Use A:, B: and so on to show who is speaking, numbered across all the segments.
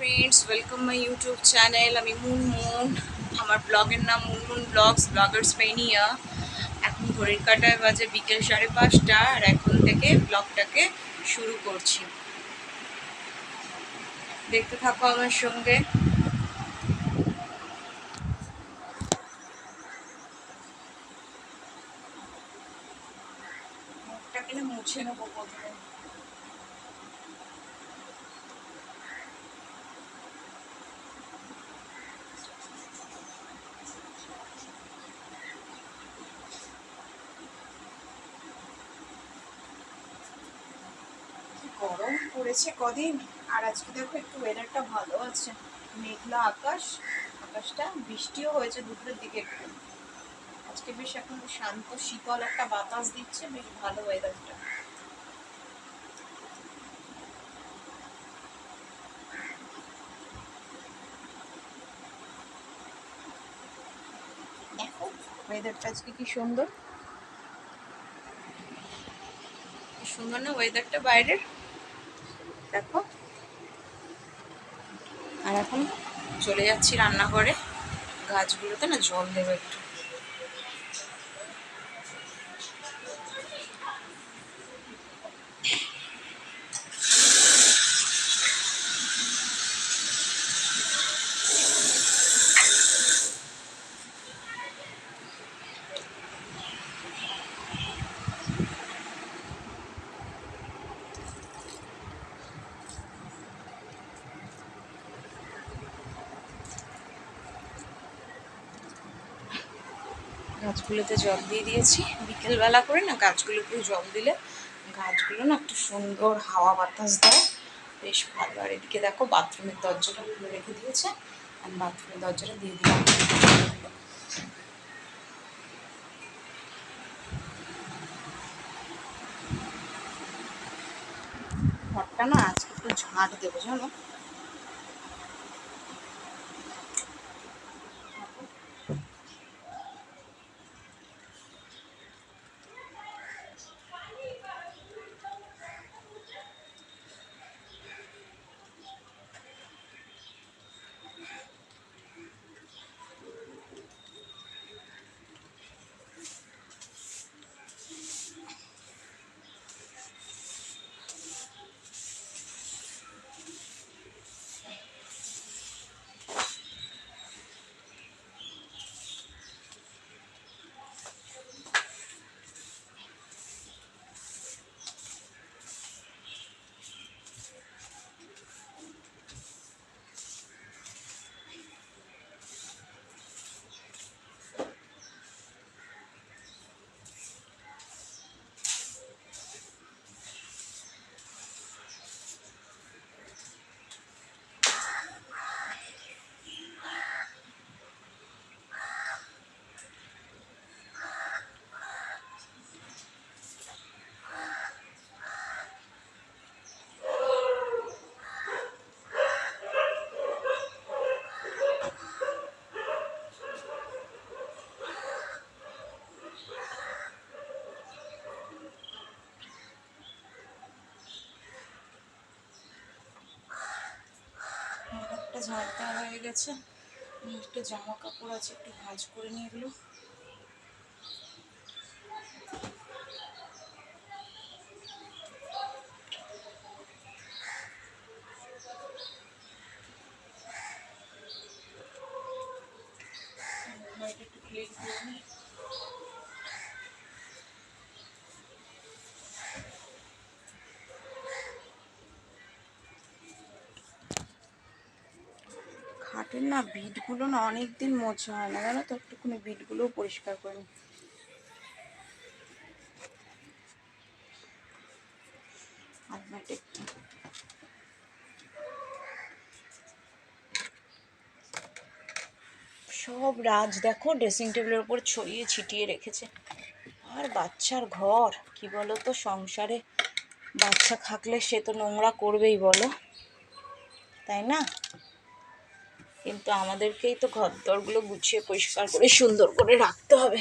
A: Friends, welcome my YouTube channel. আমি মুনমুন। আমার ব্লগের নাম মুনমুন ব্লগস ব্লগার্স পেনিয়া। এখন ঘড়ির কাঁটায় বাজে বিকেল 5:30, আর এখন থেকে ব্লগটাকে শুরু করছি। দেখতে থাকো আমার সঙ্গে। মুখটা কিনে মুছে নেবো প্রথমে। গরম পড়েছে কদিন, আর আজকে দেখো একটু ওয়েদারটা ভালো আছে। মেঘলা আকাশ, আকাশটা বৃষ্টিও হয়েছে দুপুরের দিকে একটু। আজকে বেশ এখন শান্ত শীতল একটা বাতাস দিচ্ছে, বেশ ভালো ওয়েদারটা। দেখো ওয়েদারটা আজকে কি সুন্দর, কি সুন্দর না ওয়েদারটা বাইরের। দেখো, আর এখন চলে যাচ্ছি রান্নাঘরে। গাছগুলোতে না জল দেবো একটু। গাছগুলোতে জল দিয়ে দিয়েছি। বিকেলবেলা করে না গাছগুলোতে জল দিলে গাছগুলো না একটু সুন্দর হাওয়া বাতাস দেয়, বেশ ভালো। আর এদিকে দেখো বাথরুমের দরজাটা খুলে রেখে দিয়েছে, আমি বাথরুমের দরজাটা দিয়ে দিলাম। ঘরটা না আজকে একটু ঝাঁট দেবো জানো। একটা ঝাঁট দেওয়া হয়ে গেছে। একটু জামা কাপড় আছে, একটু ভাঁজ করে নিয়ে এগুলো। একটু ক্লিন করে নিই। খাটের না বিটগুলো না অনেকদিন মোছা হয় না জানো তো, একটুখানি বিটগুলোও পরিষ্কার করে নিই। আলমারিটা একটু সব রাজ দেখো ড্রেসিং টেবিলের উপর ছড়িয়ে ছিটিয়ে রেখেছে। আর বাচ্চার ঘর কি বলো তো, সংসারে বাচ্চা থাকলে সে তো নোংরা করবেই বলো, তাই না? কিন্তু আমাদেরকেই তো ঘর দরগুলো গুছিয়ে পরিষ্কার করে সুন্দর করে রাখতে হবে।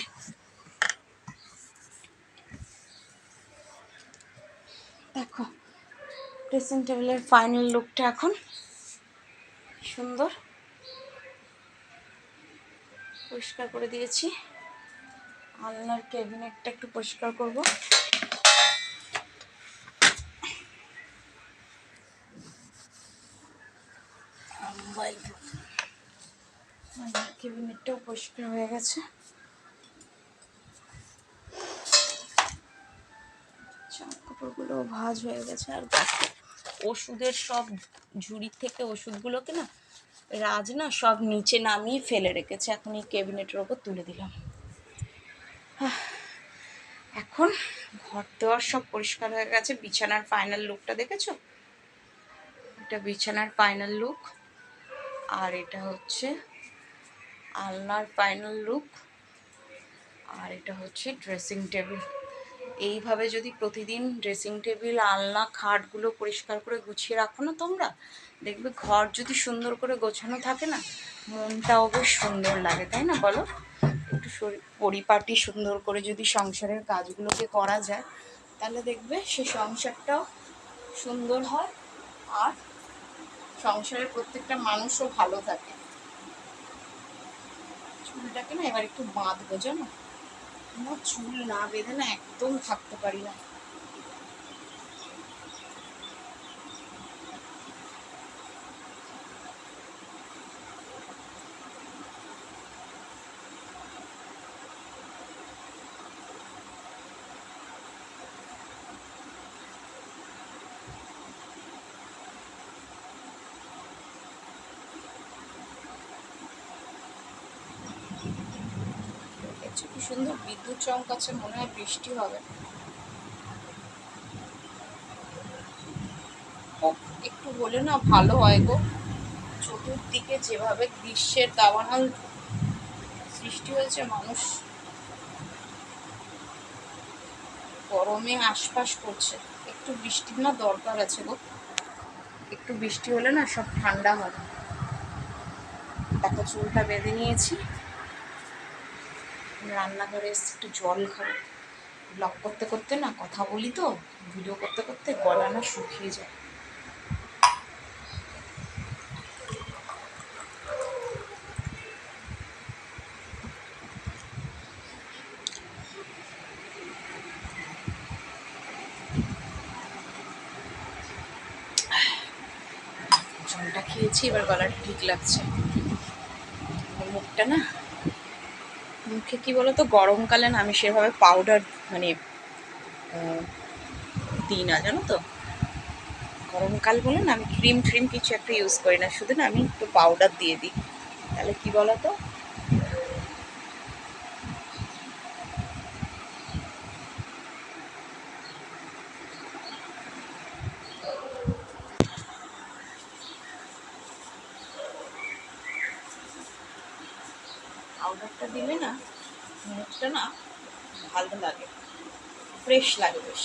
A: দেখো ড্রেসিং টেবিলের ফাইনাল লুকটা এখন। সুন্দর পরিষ্কার করে দিয়েছি। আলনার ক্যাবিনেটটা একটু পরিষ্কার করব। মোবাইল আলনার ক্যাবিনেটটাও পরিষ্কার হয়ে গেছে। জামা কাপড়গুলো ভাঁজ হয়ে গেছে। আর ওষুধের সব ঝুড়ি থেকে ওষুধগুলোকে না রাজ না সব নিচে নামিয়ে ফেলে রেখেছে। এখন এই ক্যাবিনেটের ওপর তুলে দিলাম। এখন ঘর দেওয়ার সব পরিষ্কার হয়ে গেছে। বিছানার ফাইনাল লুকটা দেখেছো? এটা বিছানার ফাইনাল লুক, আর এটা হচ্ছে আলনার ফাইনাল লুক, আর এটা হচ্ছে ড্রেসিং টেবিল। এইভাবে যদি প্রতিদিন ড্রেসিং টেবিল, আলনা, খাটগুলো পরিষ্কার করে গুছিয়ে রাখো না তোমরা, দেখবে ঘর যদি সুন্দর করে গোছানো থাকে না, মনটাও বেশ সুন্দর লাগে, তাই না বলো? একটু পরিপাটি সুন্দর করে যদি সংসারের কাজগুলোকে করা যায়, তাহলে দেখবে সে সংসারটাও সুন্দর হয় আর সংসারের প্রত্যেকটা মানুষও ভালো থাকে। চুলটাকে না এবার একটু বাঁধবো, জানো? আমার চুল না বেঁধে না একদম থাকতে পারি না। কি সুন্দর বিদ্যুৎ চমকাচ্ছে, মনে হয় বৃষ্টি হবে। একটু হলে না ভালো হয় গো। চতুর্দিকে যেভাবে গ্রীষ্মের দাবানল সৃষ্টি হয়েছে, মানুষ গরমে আশপাশ করছে। একটু বৃষ্টির না দরকার আছে গো। একটু বৃষ্টি হলে না সব ঠান্ডা হবে। দেখো চুলটা বেঁধে নিয়েছি, রান্নাঘরে এসে একটু জল খাবো। ব্লগ করতে করতে না কথা বলি তো, ভিডিও করতে করতে গলা না শুকিয়ে যায়। জলটা খেয়েছি, এবার গলাটা ঠিক লাগছে। মুখটা না, মুখে কি বলতো, গরমকালে না আমি সেভাবে পাউডার মানে দিই না, জানো তো। গরমকাল বলে না আমি ক্রিম ট্রিম কিছু একটা ইউজ করি না, শুধু না আমি একটু পাউডার দিয়ে দিই। তাহলে কি বলতো, পাউডারটা দিলে না মুখটা না ভালো লাগে, ফ্রেশ লাগে বেশ।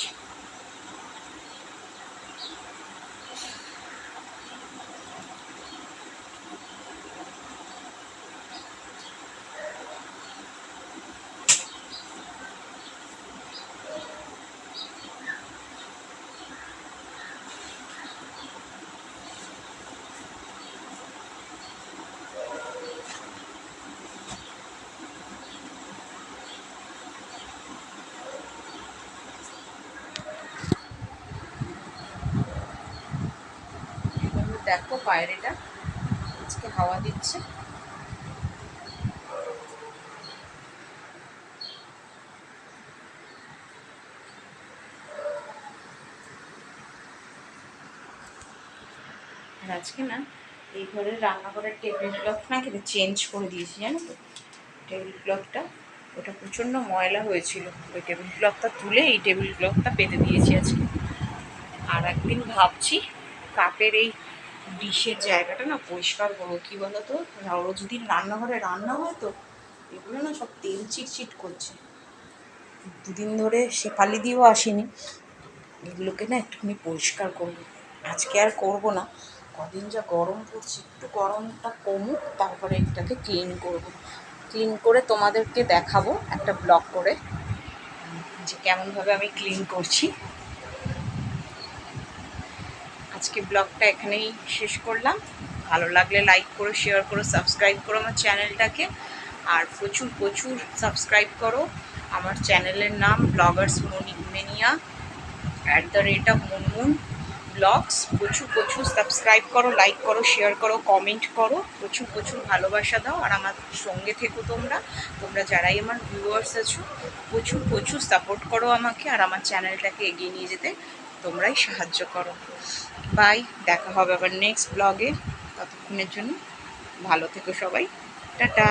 A: দেখো পায়রেটা আজকে হাওয়া দিচ্ছে। আর আজকে না এই ঘরের রান্নাঘরের টেবিল ক্লথ না কিন্তু চেঞ্জ করে দিয়েছি, জানো তো। টেবিল ক্লথটা ওটা প্রচণ্ড ময়লা হয়েছিল, ওই টেবিল ক্লথটা তুলে এই টেবিল ক্লথটা পেতে দিয়েছি আজকে। আর একদিন ভাবছি কাপের এই ডিশের জায়গাটা না পরিষ্কার করবো। কী বলো তো, ওরা যদি রান্নাঘরে রান্না হয় তো এগুলো না সব তেল চিটচিট করছে। দুদিন ধরে শেফালি দিয়েও আসেনি, এগুলোকে না একটুখানি পরিষ্কার করবো। আজকে আর করবো না, কদিন যা গরম পড়ছে, একটু গরমটা কমুক তারপরে এটাকে ক্লিন করবো। ক্লিন করে তোমাদেরকে দেখাবো একটা ব্লগ করে যে কেমনভাবে আমি ক্লিন করছি। আজকে ব্লগটা এখানেই শেষ করলাম। ভালো লাগলে লাইক করো, শেয়ার করো, সাবস্ক্রাইব করো আমার চ্যানেলটাকে। আর প্রচুর প্রচুর সাবস্ক্রাইব করো। আমার চ্যানেলের নাম ব্লগার্স মেনিয়া @মুনমুন ব্লগস। প্রচুর প্রচুর সাবস্ক্রাইব করো, লাইক করো, শেয়ার করো, কমেন্ট করো, প্রচুর প্রচুর ভালোবাসা দাও। আর আমার সঙ্গে থেকো তোমরা, তোমরা যারাই আমার ভিউয়ার্স আছো, প্রচুর প্রচুর সাপোর্ট করো আমাকে। আর আমার চ্যানেলটাকে এগিয়ে নিয়ে যেতে তোমরাই সাহায্য করো। বাই, দেখা হবে আবার নেক্সট ব্লগে। ততক্ষণের জন্য ভালো থেকো সবাই, টাটা।